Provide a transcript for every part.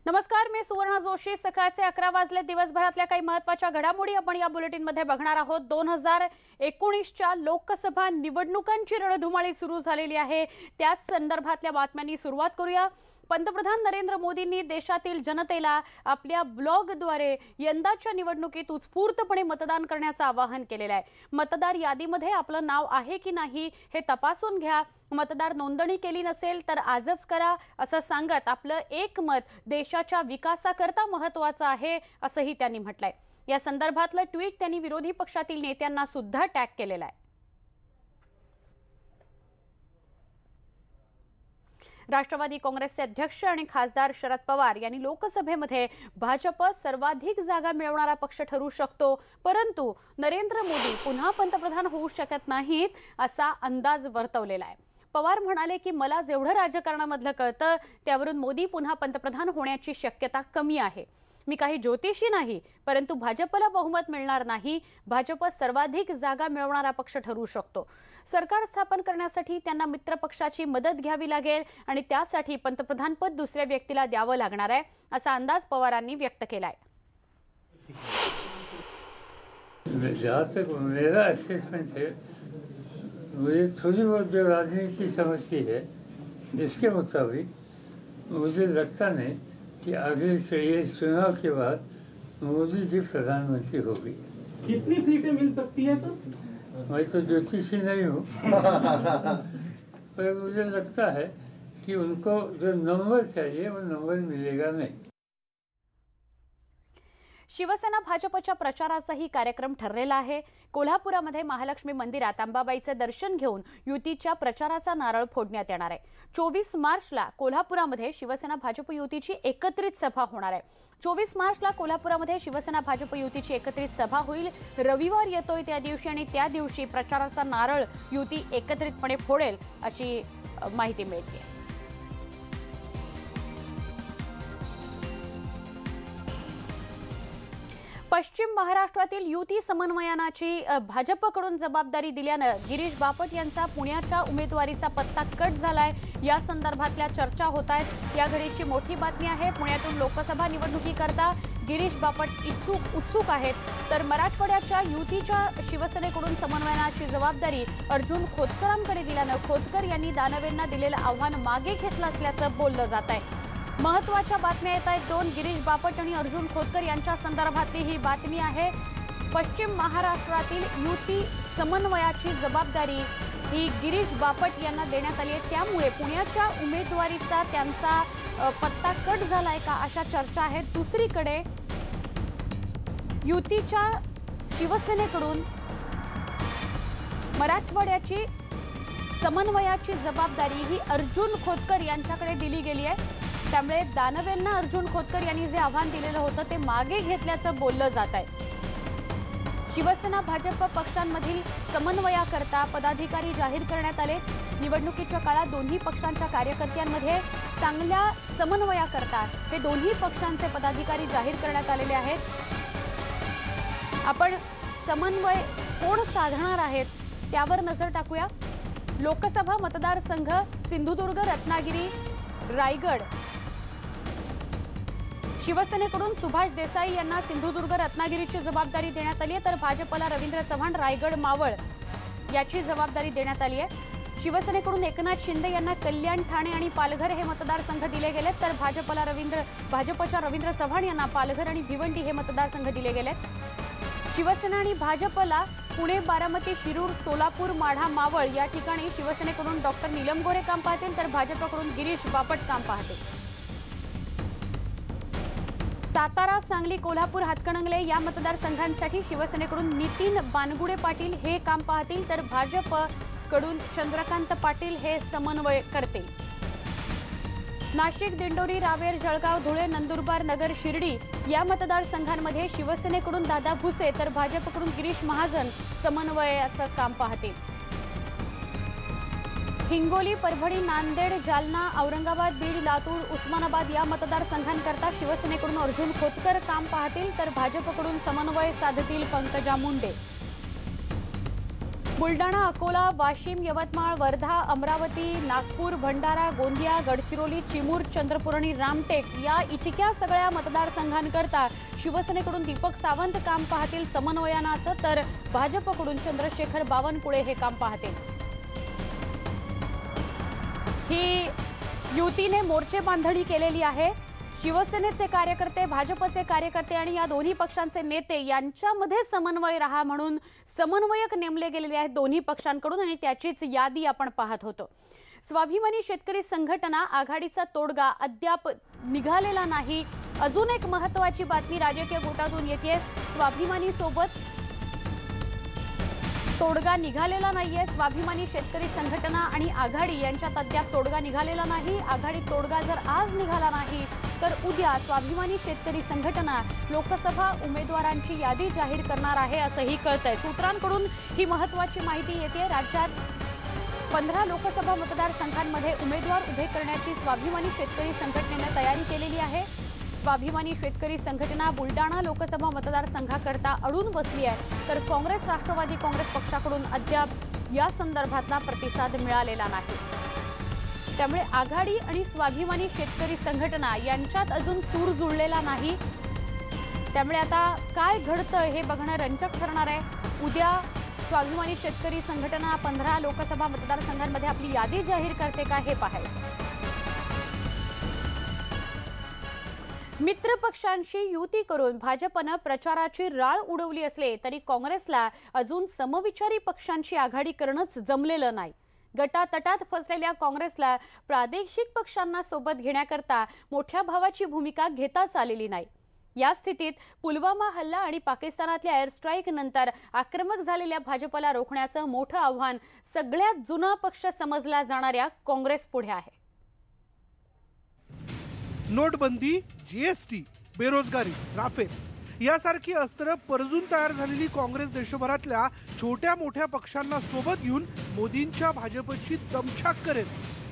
नमस्कार, मी सुवर्णा जोशी। सकाळचे 11 वाजले। दिवसभरातल्या काही महत्त्वाच्या घडामोडी आपण या बुलेटिन मध्ये बघणार आहोत। 2019च्या लोकसभा निवडणुकांची रणधुमाळी सुरू झालेली आहे। त्याच संदर्भातल्या बातम्यांनी सुरुवात करूया। पंतप्रधान नरेंद्र मोदींनी देशातील जनतेला आपल्या ब्लॉगद्वारे यंदाच्या निवडणुकीत उत्स्फूर्तपणे मतदान करण्याचं आवाहन केलेलं आहे। मतदार यादीमध्ये आपलं नाव आहे की नाही हे तपासून घ्या। मतदार नोंदणी केली नसेल तर आजच करा असं सांगत आपलं एक मत देशाच्या विकासाकरता महत्त्वाचं आहे असंही त्यांनी म्हटलंय। या संदर्भातलं ट्विट त्यांनी विरोधी पक्षातील नेत्यांना सुद्धा टॅग केलेलं आहे। राष्ट्रवादी काँग्रेसचे अध्यक्ष आणि खासदार शरद पवार यांनी लोकसभेमध्ये भाजप सर्वाधिक जागा मिळवणारा पक्ष ठरू शकतो, परंतु नरेंद्र मोदी पुन्हा पंतप्रधान होऊ शकत नाहीत असा अंदाज वर्तवलेला आहे। पवार म्हणाले की मला जेवढं राजकारणामधलं कळतं त्यावरून मोदी पुन्हा पंतप्रधान होण्याची शक्यता कमी आहे। मी काही ज्योतिषी नाही, परंतु भाजपला बहुमत मिळणार नाही। भाजप सर्वाधिक जागा मिळवणारा पक्ष ठरू शकतो। सरकार स्थापन करण्यासाठी त्यांना मित्र पक्षाची मदत घ्यावी लागेल आणि त्यासाठी पंतप्रधान पद दुसऱ्या व्यक्तीला द्यावं लागणार आहे असा अंदाज पवारांनी व्यक्त केलाय। जहाँ तक मेरा असेसमेंट है, मुझे थोड़ी बहुत जो राजनीति समझती है इसके मुताबिक मुझे लगता नहीं कि आगे ये चुनाव के बाद मोदी जी प्रधानमंत्री होगी। कितनी सीटें मिल सकती है सर? मैं तो ज्योतिषी नहीं हूँ पर मुझे लगता है कि उनको जो नंबर चाहिए वो नंबर मिलेगा नहीं। शिवसेना भाजपच्या प्रचाराचाही कार्यक्रम ठरलेला आहे। कोल्हापुरामध्ये महालक्ष्मी मंदिरात अंबाबाईचे दर्शन घेऊन युतीच्या प्रचाराचा नारळ फोडण्यात येणार आहे। 24 मार्चला कोल्हापुरामध्ये शिवसेना भाजप युतीची एकत्रित सभा होणार आहे। 24 मार्चला कोल्हापुरामध्ये शिवसेना भाजप युतीची एकत्रित सभा होईल। रविवार येतोय त्या दिवशी आणि त्या दिवशी प्रचाराचा नारळ युती एकत्रितपणे फोडेल अशी माहिती मिळते। पश्चिम महाराष्ट्रातील युती समन्वयनाची भाजपकडून जबाबदारी दिल्यानं गिरीश बापट यांचा पुण्याच्या उमेदवारीचा पत्ता कट झालाय। या संदर्भातल्या चर्चा होत आहेत। या घडीची मोठी बातमी आहे। पुण्यातून लोकसभा निवडणुकीकरता गिरीश बापट उत्सुक आहेत, तर मराठवाड्याच्या युतीच्या शिवसेनेकडून समन्वयनाची जबाबदारी अर्जुन खोतकरांकडे दिल्यानं खोतकर यांनी दानवेंना दिलेलं आव्हान मागे घेतलं असल्याचं बोललं जात आहे। महत्त्वाच्या बातम्या येत आहेत। दोन गिरीश बापट आणि अर्जुन खोतकर यांच्या संदर्भातली ही बातमी आहे। पश्चिम महाराष्ट्रातील युती समन्वयाची जबाबदारी ही गिरीश बापट यांना देण्यात आली आहे, त्यामुळे पुण्याच्या उमेदवारीचा त्यांचा पत्ता कट झालाय का अशा चर्चा आहेत। दुसरीकडे युतीच्या शिवसेनेकडून मराठवाड्याची समन्वयाची जबाबदारी ही अर्जुन खोतकर यांच्याकडे दिली गेली आहे, त्यामुळे दानवेंना अर्जुन खोतकर यांनी जे आव्हान दिलेलं होतं ते मागे घेतल्याचं बोललं जात आहे। शिवसेना भाजप पक्षांमधील समन्वयाकरता पदाधिकारी जाहीर करण्यात आले। निवडणुकीच्या काळात दोन्ही पक्षांच्या कार्यकर्त्यांमध्ये चांगल्या समन्वयाकरता हे दोन्ही पक्षांचे पदाधिकारी जाहीर करण्यात आलेले आहेत। आपण समन्वय कोण साधणार आहेत त्यावर नजर टाकूया। लोकसभा मतदारसंघ सिंधुदुर्ग, रत्नागिरी, रायगड। शिवसेनेकडून सुभाष देसाई यांना सिंधुदुर्ग, रत्नागिरीची जबाबदारी देण्यात आली आहे, तर भाजपला रवींद्र चव्हाण, रायगड, मावळ याची जबाबदारी देण्यात आली आहे। शिवसेनेकडून एकनाथ शिंदे यांना कल्याण, ठाणे आणि पालघर हे मतदारसंघ दिले गेलेत, तर भाजपच्या रवींद्र चव्हाण यांना पालघर आणि भिवंडी हे मतदारसंघ दिले गेलेत। शिवसेना आणि भाजपला पुणे, बारामती, शिरूर, सोलापूर, माढा, मावळ या ठिकाणी शिवसेनेकडून डॉक्टर नीलम गोरे काम पाहतील, तर भाजपकडून गिरीश बापट काम पाहतील। सातारा, सांगली, कोल्हापूर, हातकणंगले या मतदारसंघांसाठी शिवसेनेकडून नितीन बानगुडे पाटील हे काम पाहतील, तर भाजपकडून चंद्रकांत पाटील हे समन्वय करतील। नाशिक, दिंडोरी, रावेर, जळगाव, धुळे, नंदुरबार, नगर, शिर्डी या मतदारसंघांमध्ये शिवसेनेकडून दादा भुसे तर भाजपकडून गिरीश महाजन समन्वयाचं काम पाहतील। हिंगोली, परभणी, नांदेड, जालना, औरंगाबाद, बीड, लातूर, उस्मानाबाद या मतदारसंघांकरता शिवसेनेकडून अर्जुन खोतकर काम पाहतील, तर भाजपकडून समन्वय साधतील पंकजा मुंडे। बुलडाणा, अकोला, वाशिम, यवतमाळ, वर्धा, अमरावती, नागपूर, भंडारा, गोंदिया, गडचिरोली, चिमूर, चंद्रपूर आणि रामटेक या इतक्या सगळ्या मतदारसंघांकरता शिवसेनेकडून दीपक सावंत काम पाहतील समन्वयनाचं, तर भाजपकडून चंद्रशेखर बावनकुळे हे काम पाहतील। ही युतीने मोर्चे बांधणी केलेली आहे। शिवसेनेचे कार्यकर्ते, भाजपचे कार्यकर्ते आणि या दोन्ही पक्षांचे नेते यांच्यामध्ये समन्वय रहा म्हणून समन्वयक नेमले गेलेले आहेत दोन्ही पक्षांकडून आणि त्याचीच यादी आपण पाहत होतो। स्वाभिमानी शेतकरी संघटना आघाडीचा तोडगा अद्याप निघालेला नाही। अजून एक महत्त्वाची बातमी राजकीय गोटातून येते। स्वाभिमानी सोबत तोडगा निघालेला नाहीये। स्वाभिमानी शेतकरी संघटना आणि आघाडी यांच्यात अद्याप तोडगा निघालेला नाही। आघाडी तोडगा जर आज निघाला नाही तर उद्या स्वाभिमानी शेतकरी संघटना लोकसभा उमेदवारांची यादी जाहीर करणार आहे असंही कळतंय। सूत्रांकडून ही महत्त्वाची माहिती येते। राज्यात 15 लोकसभा मतदारसंघांमध्ये उमेदवार उभे करण्याची स्वाभिमानी शेतकरी संघटनेने तयारी केलेली आहे। स्वाभिमानी शेतकरी संघटना बुलडाणा लोकसभा मतदारसंघाकरता अडून बसली आहे, तर काँग्रेस राष्ट्रवादी काँग्रेस पक्षाकडून अद्याप या संदर्भातला प्रतिसाद मिळालेला नाही। त्यामुळे आघाडी आणि स्वाभिमानी शेतकरी संघटना यांच्यात अजून सूर जुळलेला नाही। त्यामुळे आता काय घडतं हे बघणं रंजक ठरणार आहे। उद्या स्वाभिमानी शेतकरी संघटना 15 लोकसभा मतदारसंघांमध्ये आपली यादी जाहीर करते का हे पाहायचं। मित्र पक्षांशी युती करून भाजपनं प्रचाराची राळ उडवली असले तरी काँग्रेसला अजून समविचारी पक्षांची आघाडी करणंच जमलेलं नाही। गटातटात फसलेल्या काँग्रेसला प्रादेशिक पक्षांना सोबत घेण्याकरता मोठ्या भावाची भूमिका घेताच आलेली नाही। या स्थितीत पुलवामा हल्ला आणि पाकिस्तानातल्या एअर स्ट्राईक नंतर आक्रमक झालेल्या भाजपला रोखण्याचं मोठं आव्हान सगळ्यात जुना पक्ष समजला जाणाऱ्या काँग्रेस पुढे आहे। नोटबंदी, जीएसटी, बेरोजगारी, राफेल यासारखी अस्त्र परजून तयार झालेली काँग्रेस देशभरातल्या छोट्या मोठ्या पक्षांना सोबत घेऊन मोदींच्या भाजपची दमछाक करेल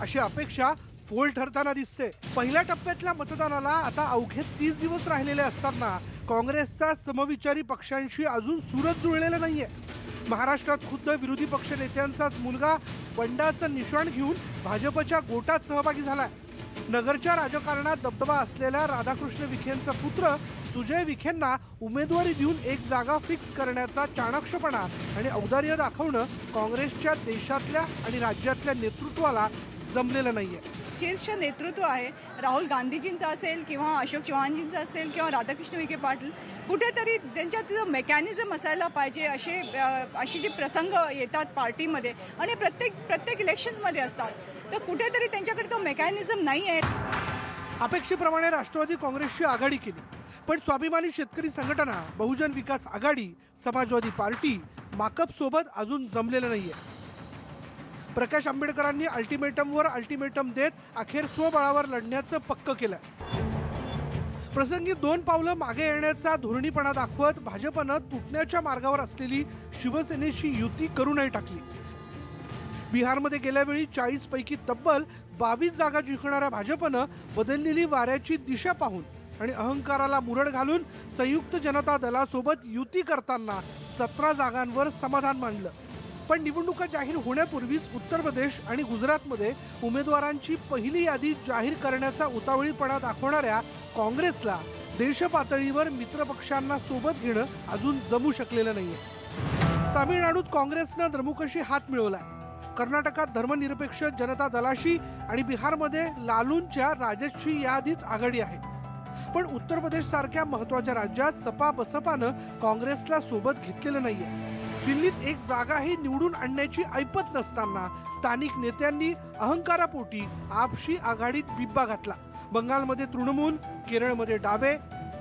अशी अपेक्षा फोल ठरताना दिसते। पहिल्या टप्प्यातल्या मतदानाला आता अवघे 30 दिवस राहिलेले असताना काँग्रेसचा समविचारी पक्षांशी अजून सूरच जुळलेला नाहीये। महाराष्ट्रात खुद्द विरोधी पक्ष नेत्यांचाच मुलगा बंडाचं निशाण घेऊन भाजपच्या गोटात सहभागी झालाय। नगरच्या राजकारणात दबदबा असलेल्या राधाकृष्ण विखेंचा पुत्र सुजय विखेंना उमेदवारी देऊन एक जागा फिक्स करण्याचा चाणक्षपणा आणि औदार्य दाखवणं काँग्रेसच्या देशातल्या आणि राज्यातल्या नेतृत्वाला जमलेलं नाहीये। शीर्ष नेतृत्व आहे, राहुल गांधीजींचा असेल किंवा अशोक चव्हाणजींचा असेल किंवा राधाकृष्ण विखे पाटील, कुठेतरी त्यांच्यात मेकॅनिझम असायला पाहिजे। अशी जी प्रसंग येतात पार्टीमध्ये आणि प्रत्येक इलेक्शन्समध्ये असतात, तर कुठेतरी त्यांच्याकडे तो मेकॅनिझम नाही आहे। अपेक्षेप्रमाणे राष्ट्रवादी काँग्रेसची आघाडी केली, पण स्वाभिमानी शेतकरी संघटना, बहुजन विकास आघाडी, समाजवादी पार्टी, माकप सोबत अजून जमलेलं नाहीये। प्रकाश आंबेडकरांनी अल्टिमेटमवर अल्टिमेटम देत अखेर स्वबळावर लढण्याचं पक्क केलं। प्रसंगी 2 पावलं मागे येण्याचा धोरणीपणा दाखवत भाजपनं तुटण्याच्या मार्गावर असलेली शिवसेनेशी युती करूनही टाकली। बिहारमध्ये गेल्या वेळी 40 पैकी तब्बल 22 जागा जिंकणाऱ्या भाजपनं बदललेली वाऱ्याची दिशा पाहून आणि अहंकाराला मुरड घालून संयुक्त जनता दलासोबत युती करताना 17 जागांवर समाधान मानलं। पण निवडणुका जाहीर होण्यापूर्वीच उत्तर प्रदेश आणि गुजरातमध्ये उमेदवारांची पहिली यादी जाहीर करण्याचा उतावळीपणा दाखवणाऱ्या काँग्रेसला देशपातळीवर मित्रपक्षांना सोबत घेणं अजून जमू शकलेलं नाहीये। तामिळनाडूत काँग्रेसनं द्रमुकशी हात मिळवलाय, कर्नाटकात धर्मनिरपेक्ष जनता दलाशी आणि बिहारमध्ये लालूंच्या राजदशी यादीच आघाडी आहे। पण उत्तर प्रदेश सारख्या महत्त्वाच्या राज्यात सपा बसपानं काँग्रेसला सोबत घेतलेलं नाहीये। दिल्लीत एक जागाही निवडून आणण्याची ऐपत नसताना स्थानिक नेत्यांनी अहंकारापोटी आपशी आघाडीत बिब्बा घातला। बंगालमध्ये तृणमूल, केरळमध्ये डावे,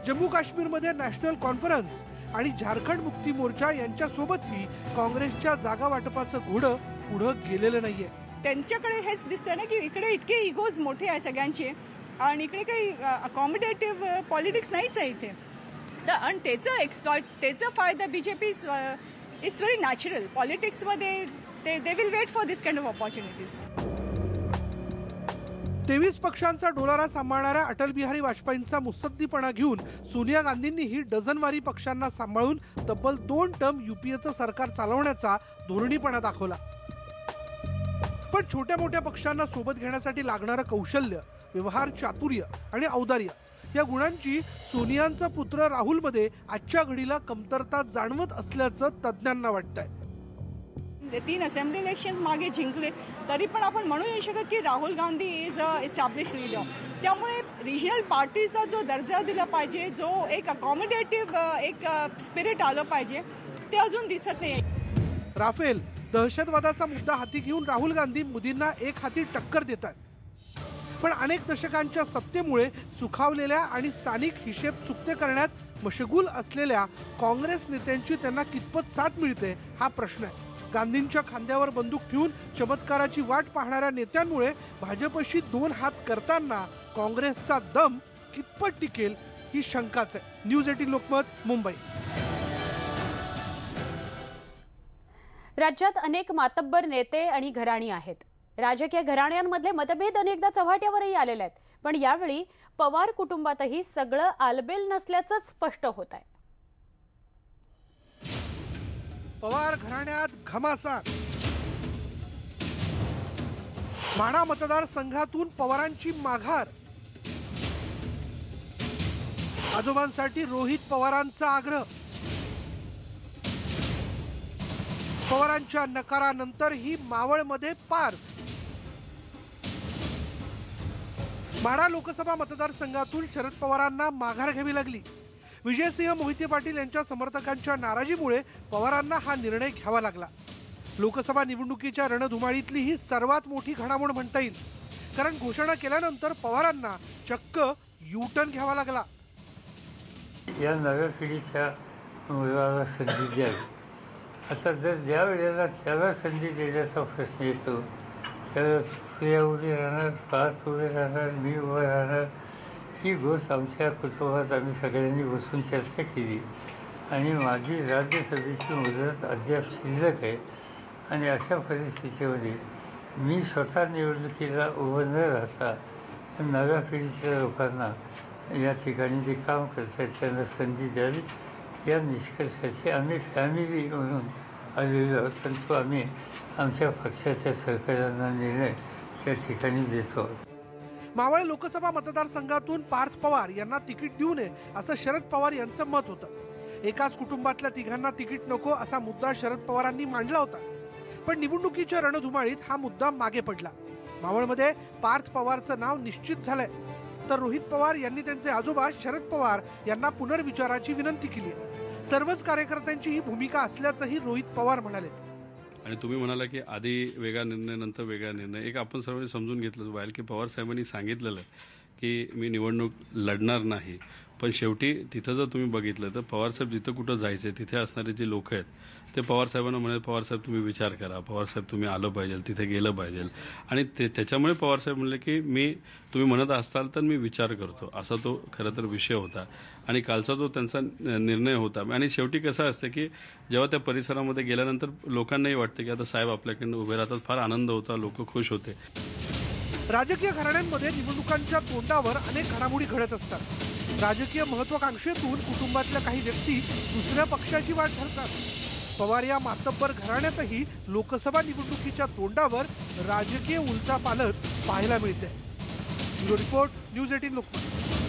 जम्मू काश्मीरमध्ये नॅशनल कॉन्फरन्स आणि झारखंड मुक्ती मोर्चा यांच्यासोबतही काँग्रेसच्या जागा वाटपाचं घोडं पुढं गेलेलं नाहीये। त्यांच्याकडे हेच दिसतंय ना की इकडे इतके इगोज मोठे आहे सगळ्यांचे आणि इकडे काही अकॉमोडेटिव्ह पॉलिटिक्स नाहीच आहे इथे। आणि त्याचा फायदा बीजेपी इट्स व्हेरी नॅचरल पॉलिटिक्समध्ये they will wait for this kind of opportunities. 23 पक्षांचा डोलारा सांभाळणाऱ्या अटल बिहारी वाजपेयींचा मुत्सद्दीपणा घेऊन सोनिया गांधींनीही डझनवारी पक्षांना सांभाळून तब्बल 2 टर्म युपीएचं सरकार चालवण्याचा धोरणीपणा दाखवला. पण छोट्या मोठ्या पक्षांना सोबत घेण्यासाठी लागणारं कौशल्य, व्यवहार चातुर्य आणि औदार्य या गुणांची सोनियांचा पुत्र राहुलमध्ये आजच्या घडीला कमतरता जाणवत असल्याचं तज्ज्ञांना वाटतंय. 3 असेंब्ली इलेक्शन्स मागे जिंकले तरी पण आपण म्हणू नाही शकत की Rahul Gandhi is a establish leader. त्यामुळे रिजनल पार्टीजला जो दर्जा दिला पाहिजे, जो एक अकॉमोडेटिव्ह एक स्पिरिट आलं पाहिजे, ते अजून दिसत नाही. राफेल दहशतवादाचा मुद्दा हाती घेऊन राहुल गांधी मोदींना एक हाती टक्कर देतात. पण अनेक दशकांच्या सत्तेमुळे सुखावलेल्या आणि स्थानिक हिशेब चुकते करण्यात मशगूल असलेल्या काँग्रेस नेत्यांची त्यांना कितपत साथ मिळते हा प्रश्न आहे. गांधींच्या खांद्यावर बंदूक ठेवून चमत्काराची वाट पाहणाऱ्या नेत्यांमुळे भाजपशी 2 हात करताना काँग्रेसचा दम कितपत टिकेल ही शंकाच आहे. न्यूज 18 लोकमत, मुंबई. राज्यात अनेक मातब्बर नेते आणि घराणी आहेत. राजकीय घराण्यांमधले मतभेद अनेकदा चव्हाट्यावरही आलेले आहेत. पण यावेळी पवार कुटुंबातही सगळं आलबेल नसल्याचं स्पष्ट होत आहे. पवार घराण्यात घमासान. माढा मतदारसंघातून पवारांची माघार. आजोबांसाठी रोहित पवारांचा आग्रह. पवारांच्या नकारानंतरही मावळमध्ये पार. माढा लोकसभा मतदारसंघातून शरद पवारांना माघार घ्यावी लागली. विजयसिंह मोहिते पाटील यांच्या समर्थकांच्या नाराजीमुळे पवारांना हा निर्णय घ्यावा लागला. लोकसभा निवडणुकीच्या रणधुमाळीतली ही सर्वात मोठी घडामोड म्हणता येईल. कारण घोषणा केल्यानंतर पवारांना चक्क यू-टर्न घ्यावा लागला. या नव्या पिढीच्या मुलाला संधी द्यावी. आता जर ज्या वेळेला त्याला संधी देण्याचा प्रश्न येतो त्याला प्रिया उभी राहणार, पाच उभे राहणार, मी उभं राहणार, ही गोष्ट आमच्या कुटुंबात आम्ही सगळ्यांनी बसून चर्चा केली. आणि माझी राज्यसभेची मुदत अद्याप शिल्लक आहे. आणि अशा परिस्थितीमध्ये मी स्वतः निवडणुकीला उभं न राहता नव्या पिढीच्या लोकांना या ठिकाणी जे काम करत आहेत त्यांना संधी द्यावी या निष्कर्षाची आम्ही फॅमिली म्हणून आलेलो आहोत. परंतु आम्ही आमच्या पक्षाच्या सहकार्यांना निर्णय त्या ठिकाणी देतो. मावळ लोकसभा मतदारसंघातून पार्थ पवार यांना तिकीट देऊ नये असं शरद पवार यांचं मत होतं. एकाच कुटुंबातल्या तिघांना तिकीट नको असा मुद्दा शरद पवारांनी मांडला होता. पण निवडणुकीच्या रणधुमाळीत हा मुद्दा मागे पडला. मावळमध्ये पार्थ पवारचं नाव निश्चित झालंय. तर रोहित पवार यांनी त्यांचे आजोबा शरद पवार यांना पुनर्विचाराची विनंती केली आहे. सर्वच कार्यकर्त्यांची ही भूमिका असल्याचंही रोहित पवार म्हणाले. आणि तुम्ही म्हणाला की आधी वेगळा निर्णय नंतर वेगळा निर्णय. एक आपण सर्वांनी समजून घेतलं पाहिजे की पवार साहेबांनी सांगितलेलं की मी निवडणूक लढणार नाही. पण शेवटी तिथं जर तुम्ही बघितलं तर पवारसाहेब जिथं कुठं जायचं आहे तिथे असणारे जे लोक आहेत ते पवारसाहेबांना म्हणाले पवारसाहेब तुम्ही विचार करा, पवारसाहेब तुम्ही आलं पाहिजे, तिथे गेलं पाहिजे. आणि त्याच्यामुळे पवारसाहेब म्हणले की तुम्ही म्हणत असाल तर मी विचार करतो, असा तो खरं तर विषय होता. आणि कालचा जो त्यांचा निर्णय होता. आणि शेवटी कसं असतं की जेव्हा त्या परिसरामध्ये गेल्यानंतर लोकांनाही वाटतं की आता साहेब आपल्याकडनं उभे राहतात. फार आनंद होता, लोक खुश होते. राजकीय घराण्यांमध्ये निवडणुकांच्या तोंडावर अनेक घडामोडी घडत असतात. राजकीय महत्वाकांक्षेतून कुटुंबातल्या काही व्यक्ती दुसऱ्या पक्षाची वाट धरतात. पवार या मातब्बर घराण्यातही लोकसभा निवडणुकीच्या तोंडावर राजकीय उलथापालथ पाहायला मिळते. Bureau report, news 18 Lokmat.